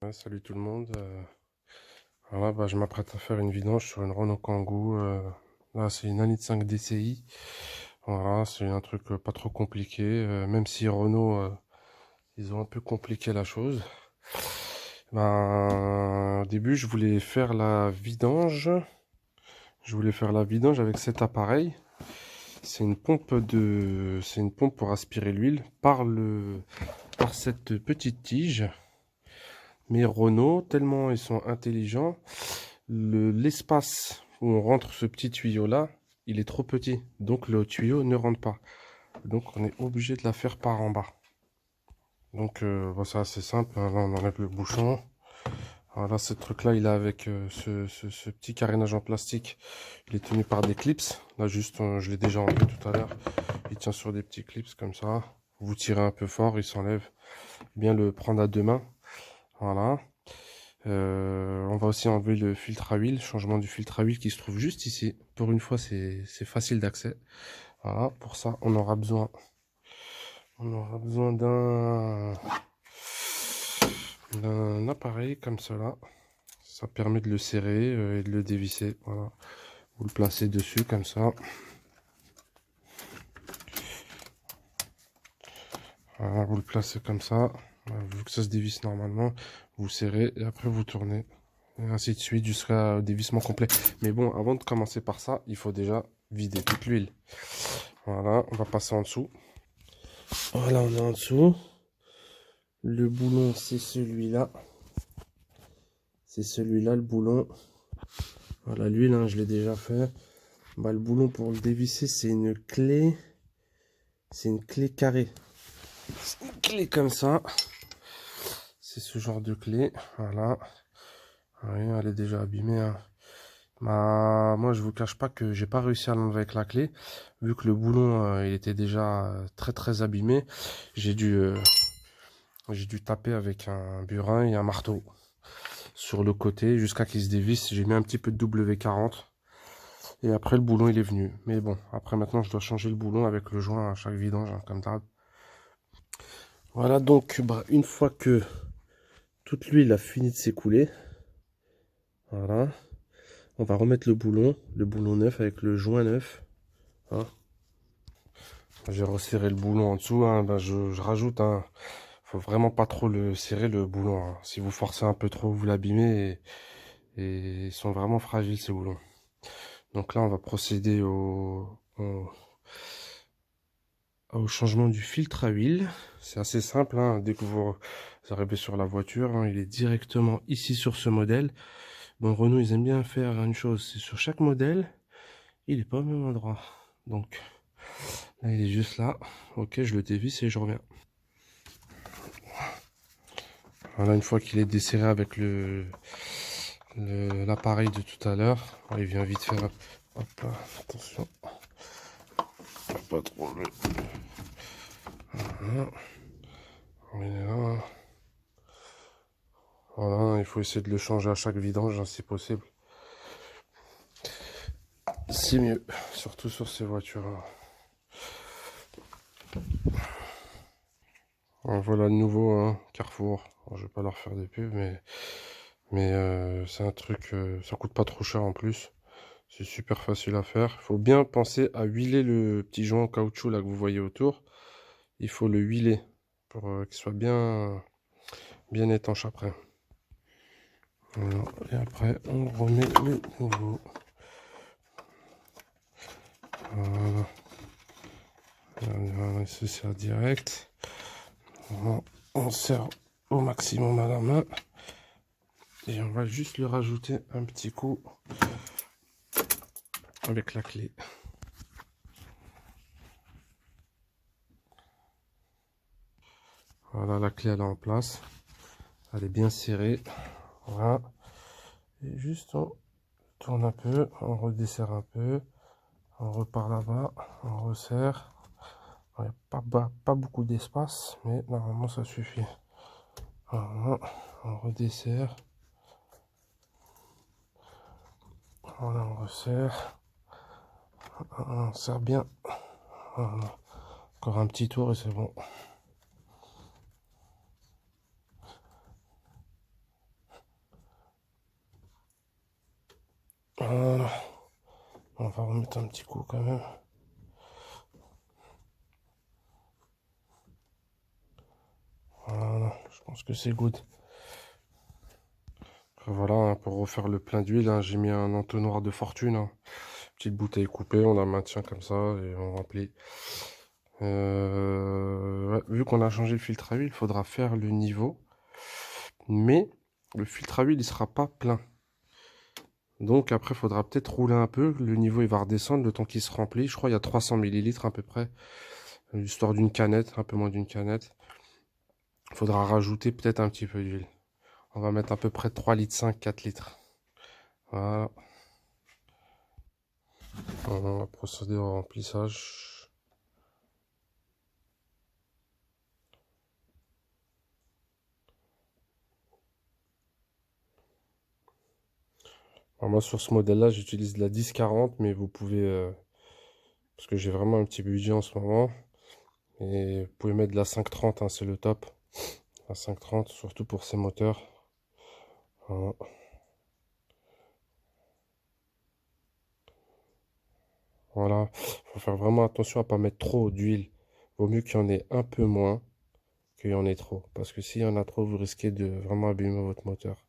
Ouais, salut tout le monde. Voilà, je m'apprête à faire une vidange sur une Renault Kangoo. Là, c'est une Anit 5 DCI. Voilà, c'est un truc pas trop compliqué. Même si Renault, ils ont un peu compliqué la chose. Au début, je voulais faire la vidange. Je voulais faire la vidange avec cet appareil. C'est une pompe pour aspirer l'huile par cette petite tige. Mais Renault, tellement ils sont intelligents, l'espace où on rentre ce petit tuyau là, il est trop petit. Donc le tuyau ne rentre pas. Donc on est obligé de la faire par en bas. Donc c'est assez simple. Là on enlève le bouchon. Voilà, ce truc là il est avec ce petit carénage en plastique. Il est tenu par des clips. Là juste je l'ai déjà enlevé tout à l'heure. Il tient sur des petits clips comme ça. Vous tirez un peu fort, il s'enlève. Bien le prendre à deux mains. Voilà. On va aussi enlever le filtre à huile, changement du filtre à huile qui se trouve juste ici. Pour une fois, c'est facile d'accès. Voilà, pour ça, on aura besoin d'un appareil comme cela. Ça permet de le serrer et de le dévisser. Voilà, vous le placez dessus comme ça. Voilà, vous le placez comme ça. Vu que ça se dévisse normalement, vous serrez et après vous tournez. Et ainsi de suite jusqu'à dévissement complet. Mais bon, avant de commencer par ça, il faut déjà vider toute l'huile. Voilà, on va passer en dessous. Voilà, on est en dessous. Le boulon, c'est celui-là. C'est celui-là, le boulon. Voilà, l'huile, hein, je l'ai déjà fait. Le boulon pour le dévisser, c'est une clé. C'est une clé carrée. C'est une clé comme ça. C'est ce genre de clé. Voilà. Oui, elle est déjà abîmée, hein. Moi, je vous cache pas que j'ai pas réussi à l'enlever avec la clé. Vu que le boulon, il était déjà très abîmé. J'ai dû taper avec un burin et un marteau sur le côté jusqu'à qu'il se dévisse. J'ai mis un petit peu de W40 et après le boulon il est venu. Mais bon, après maintenant je dois changer le boulon avec le joint à chaque vidange, hein, comme d'hab. Voilà, donc une fois que toute l'huile a fini de s'écouler, voilà, on va remettre le boulon neuf avec le joint neuf. Hein. J'ai resserré le boulon en dessous, hein, je rajoute, hein, faut vraiment pas trop le serrer le boulon, hein. Si vous forcez un peu trop, vous l'abîmez et ils sont vraiment fragiles ces boulons. Donc là, on va procéder au changement du filtre à huile. C'est assez simple, hein. Dès que vous arrivez sur la voiture, hein, il est directement ici sur ce modèle. Bon, Renault, ils aiment bien faire une chose, c'est sur chaque modèle, il n'est pas au même endroit. Donc là, il est juste là. Ok, je le dévisse et je reviens. Voilà, une fois qu'il est desserré avec l'appareil de tout à l'heure, il vient vite faire. Hop là, attention. Pas trop le. Voilà. On est là. Voilà, il faut essayer de le changer à chaque vidange, hein, si possible. C'est mieux, surtout sur ces voitures-là. Voilà le nouveau, hein, Carrefour. Alors, je vais pas leur faire des pubs, mais c'est un truc, ça coûte pas trop cher en plus. C'est super facile à faire. Il faut bien penser à huiler le petit joint en caoutchouc là que vous voyez autour. Il faut le huiler pour qu'il soit bien étanche après. Voilà. Et après, on remet le nouveau. Voilà. Voilà, il se sert direct. Voilà. On serre au maximum à la main. Et on va juste le rajouter un petit coup avec la clé. Voilà, la clé elle est en place. Elle est bien serrée. Voilà. Et juste on tourne un peu, on redesserre un peu. On repart là-bas, on resserre. Il n'y a pas beaucoup d'espace, mais normalement ça suffit. Voilà, on redesserre. Voilà, on resserre. On serre bien. Voilà. Encore un petit tour et c'est bon. On va remettre un petit coup quand même. Voilà, je pense que c'est good. Voilà, hein, pour refaire le plein d'huile, hein, j'ai mis un entonnoir de fortune, hein. Petite bouteille coupée, on la maintient comme ça et on remplit. Ouais, vu qu'on a changé le filtre à huile, il faudra faire le niveau. Mais le filtre à huile, il sera pas plein. Donc après, il faudra peut-être rouler un peu. Le niveau, il va redescendre le temps qu'il se remplit. Je crois qu'il y a 300 millilitres à peu près. L'histoire d'une canette, un peu moins d'une canette. Il faudra rajouter peut-être un petit peu d'huile. On va mettre à peu près 3 litres 5, 4 litres. Voilà. On va procéder au remplissage. Alors moi, sur ce modèle-là, j'utilise de la 10-40, mais vous pouvez... parce que j'ai vraiment un petit budget en ce moment. Et vous pouvez mettre de la 530, hein, c'est le top. La 530, surtout pour ces moteurs. Voilà. Voilà. Faut faire vraiment attention à pas mettre trop d'huile. Vaut mieux qu'il y en ait un peu moins qu'il y en ait trop. Parce que s'il y en a trop, vous risquez de vraiment abîmer votre moteur.